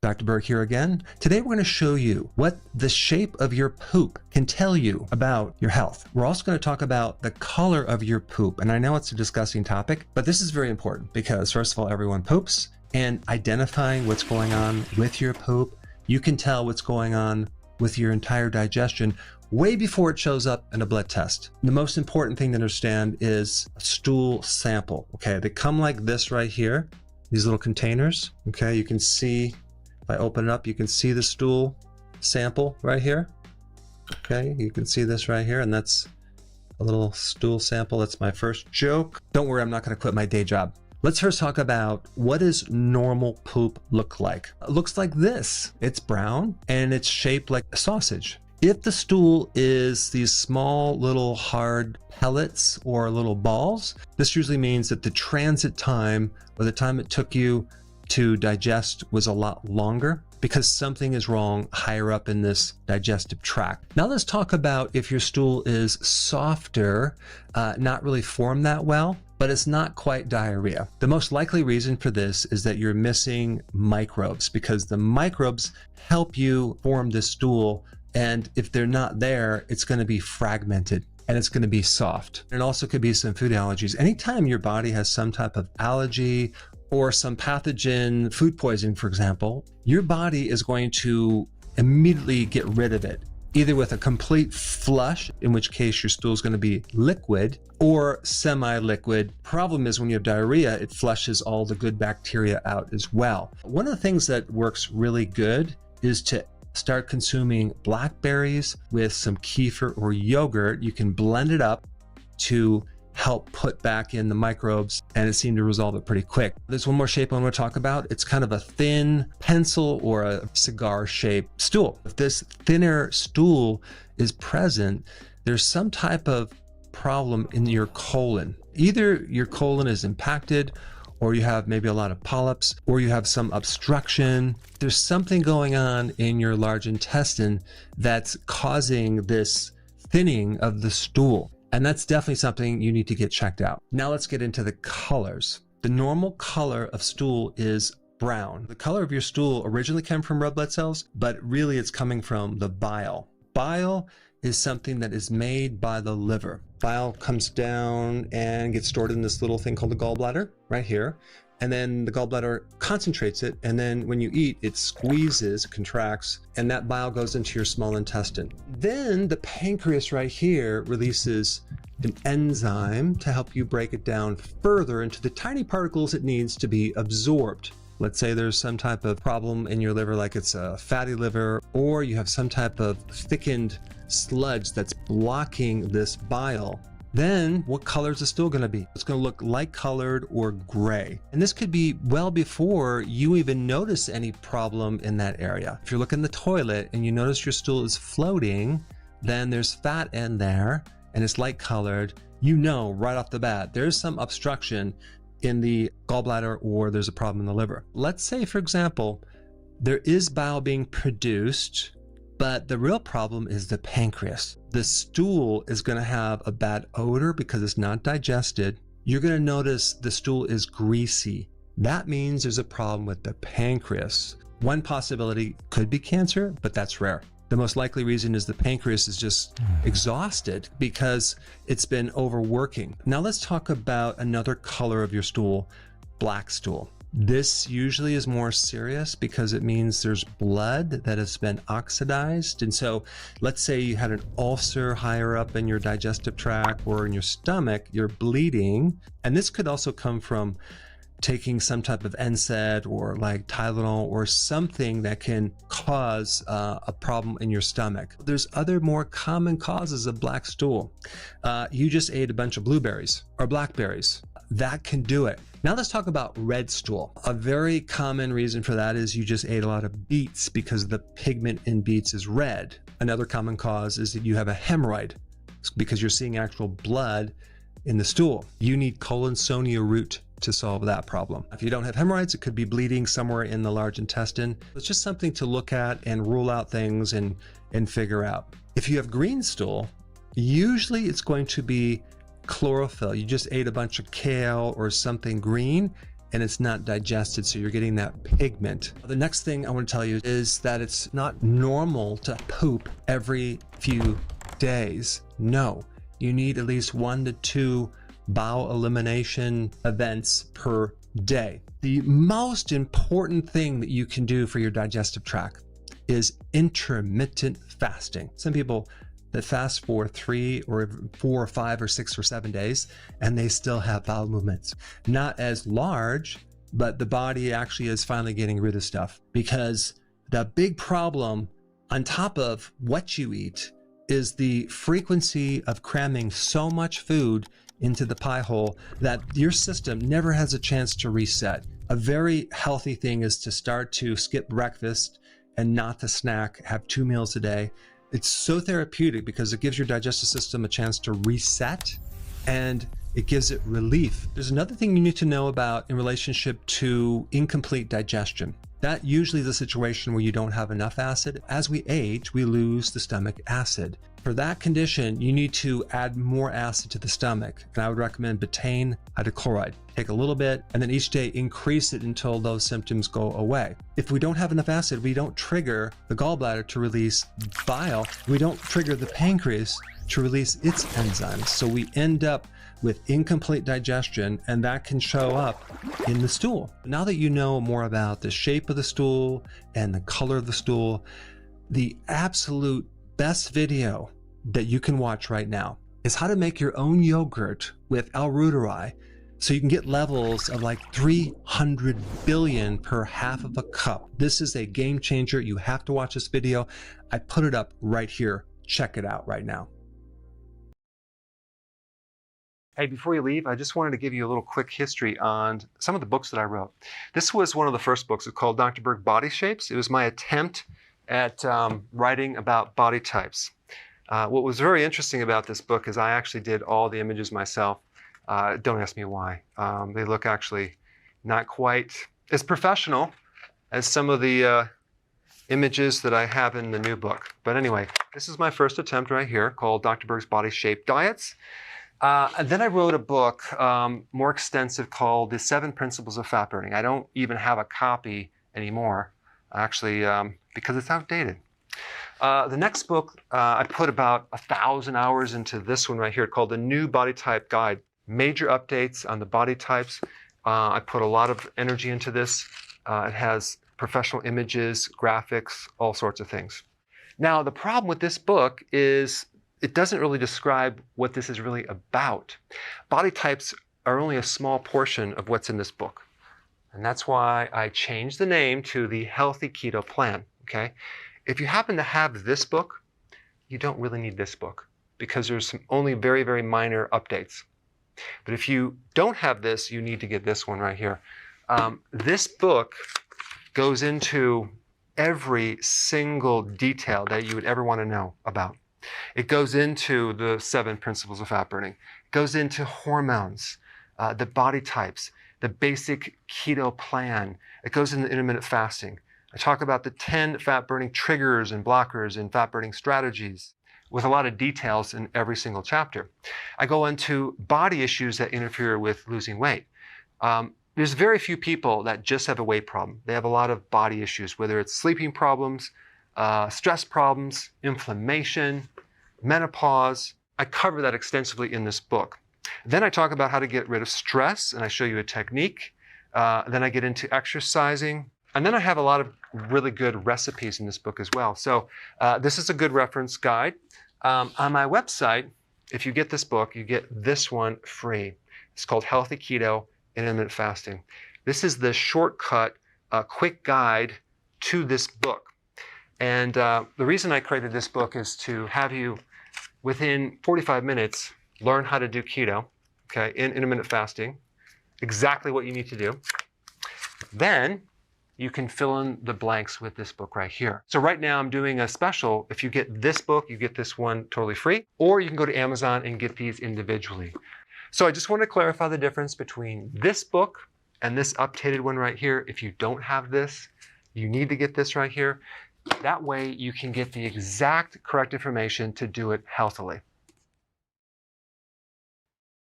Dr. Berg here again. Today we're going to show you what the shape of your poop can tell you about your health. We're also going to talk about the color of your poop. And I know it's a disgusting topic, but this is very important because first of all, everyone poops, and identifying what's going on with your poop, you can tell what's going on with your entire digestion way before it shows up in a blood test. The most important thing to understand is a stool sample. Okay, they come like this right here, these little containers. Okay, you can see, if I open it up, you can see the stool sample right here. Okay, you can see this right here, and that's a little stool sample. That's my first joke. Don't worry, I'm not going to quit my day job. Let's first talk about what does normal poop look like. It looks like this. It's brown and it's shaped like a sausage. If the stool is these small little hard pellets or little balls, this usually means that the transit time or the time it took you to digest was a lot longer because something is wrong higher up in this digestive tract. Now let's talk about if your stool is softer, not really formed that well, but it's not quite diarrhea. The most likely reason for this is that you're missing microbes because the microbes help you form the stool. And if they're not there, it's going to be fragmented and it's going to be soft. It also could be some food allergies. Anytime your body has some type of allergy or some pathogen, food poisoning, for example, your body is going to immediately get rid of it, either with a complete flush, in which case your stool is going to be liquid, or semi-liquid. Problem is when you have diarrhea, it flushes all the good bacteria out as well. One of the things that works really good is to start consuming blackberries with some kefir or yogurt. You can blend it up to help put back in the microbes, and it seemed to resolve it pretty quick. There's one more shape I want to talk about. It's kind of a thin pencil or a cigar shaped stool. If this thinner stool is present, there's some type of problem in your colon. Either your colon is impacted, or you have maybe a lot of polyps, or you have some obstruction. There's something going on in your large intestine that's causing this thinning of the stool. And that's definitely something you need to get checked out. Now let's get into the colors. The normal color of stool is brown. The color of your stool originally came from red blood cells, but really it's coming from the bile. Bile is something that is made by the liver. Bile comes down and gets stored in this little thing called the gallbladder right here. And then the gallbladder concentrates it. And then when you eat, it squeezes, contracts, and that bile goes into your small intestine. Then the pancreas right here releases an enzyme to help you break it down further into the tiny particles it needs to be absorbed. Let's say there's some type of problem in your liver, like it's a fatty liver, or you have some type of thickened sludge that's blocking this bile. Then what color is the stool going to be? It's going to look light colored or gray. And this could be well before you even notice any problem in that area. If you look in the toilet and you notice your stool is floating, then there's fat in there and it's light colored. You know right off the bat, there's some obstruction in the gallbladder or there's a problem in the liver. Let's say, for example, there is bile being produced, but the real problem is the pancreas. The stool is going to have a bad odor because it's not digested. You're going to notice the stool is greasy. That means there's a problem with the pancreas. One possibility could be cancer, but that's rare. The most likely reason is the pancreas is just exhausted because it's been overworking. Now let's talk about another color of your stool, black stool. This usually is more serious because it means there's blood that has been oxidized. And so let's say you had an ulcer higher up in your digestive tract or in your stomach, you're bleeding. And this could also come from taking some type of NSAID or like Tylenol or something that can cause a problem in your stomach. There's other more common causes of black stool. You just ate a bunch of blueberries or blackberries. That can do it. Now let's talk about red stool. A very common reason for that is you just ate a lot of beets because the pigment in beets is red. Another common cause is that you have a hemorrhoid because you're seeing actual blood in the stool. You need Collinsonia Root to solve that problem. If you don't have hemorrhoids, it could be bleeding somewhere in the large intestine. It's just something to look at and rule out things and figure out. If you have green stool, usually it's going to be chlorophyll. You just ate a bunch of kale or something green and it's not digested, so you're getting that pigment. The next thing I want to tell you is that it's not normal to poop every few days. No, you need at least 1 to 2 bowel elimination events per day. The most important thing that you can do for your digestive tract is intermittent fasting. Some people that fast for 3 or 4 or 5 or 6 or 7 days, and they still have bowel movements. Not as large, but the body actually is finally getting rid of stuff, because the big problem on top of what you eat is the frequency of cramming so much food into the pie hole that your system never has a chance to reset. A very healthy thing is to start to skip breakfast and not to snack, have 2 meals a day. It's so therapeutic because it gives your digestive system a chance to reset, and it gives it relief. There's another thing you need to know about in relationship to incomplete digestion. That usually is a situation where you don't have enough acid. As we age, we lose the stomach acid. For that condition, you need to add more acid to the stomach. And I would recommend betaine hydrochloride. Take a little bit, and then each day increase it until those symptoms go away. If we don't have enough acid, we don't trigger the gallbladder to release bile. We don't trigger the pancreas to release its enzymes. So we end up with incomplete digestion, and that can show up in the stool. Now that you know more about the shape of the stool and the color of the stool, the absolute best video that you can watch right now is how to make your own yogurt with L-reuteri, so you can get levels of like 300 billion per half of a cup. This is a game changer. You have to watch this video. I put it up right here. Check it out right now. Hey, before you leave, I just wanted to give you a little quick history on some of the books that I wrote. This was one of the first books. It's called Dr. Berg Body Shapes. It was my attempt at writing about body types. What was very interesting about this book is I actually did all the images myself. Don't ask me why. They look actually not quite as professional as some of the images that I have in the new book. But anyway, this is my first attempt right here, called Dr. Berg's Body Shape Diets. And then I wrote a book more extensive called The 7 Principles of Fat Burning. I don't even have a copy anymore, actually, because it's outdated. The next book, I put about 1,000 hours into this one right here called The New Body Type Guide. Major updates on the body types. I put a lot of energy into this. It has professional images, graphics, all sorts of things. Now, the problem with this book is it doesn't really describe what this is really about. Body types are only a small portion of what's in this book. And that's why I changed the name to the Healthy Keto Plan, okay? If you happen to have this book, you don't really need this book because there's only very, very minor updates. But if you don't have this, you need to get this one right here. This book goes into every single detail that you would ever want to know about. It goes into the 7 principles of fat burning. It goes into hormones, the body types, the basic keto plan. It goes into intermittent fasting. I talk about the 10 fat burning triggers and blockers and fat burning strategies with a lot of details in every single chapter. I go into body issues that interfere with losing weight. There's very few people that just have a weight problem. They have a lot of body issues, whether it's sleeping problems, stress problems, inflammation, menopause. I cover that extensively in this book. Then I talk about how to get rid of stress, and I show you a technique. Then I get into exercising. And then I have a lot of really good recipes in this book as well. So this is a good reference guide. On my website, if you get this book, you get this one free. It's called Healthy Keto and Intermittent Fasting. This is the shortcut, quick guide to this book. And the reason I created this book is to have you, within 45 minutes, learn how to do keto, okay, in intermittent fasting, exactly what you need to do. Then you can fill in the blanks with this book right here. So right now I'm doing a special. If you get this book, you get this one totally free, or you can go to Amazon and get these individually. So I just want to clarify the difference between this book and this updated one right here. If you don't have this, you need to get this right here. That way you can get the exact correct information to do it healthily.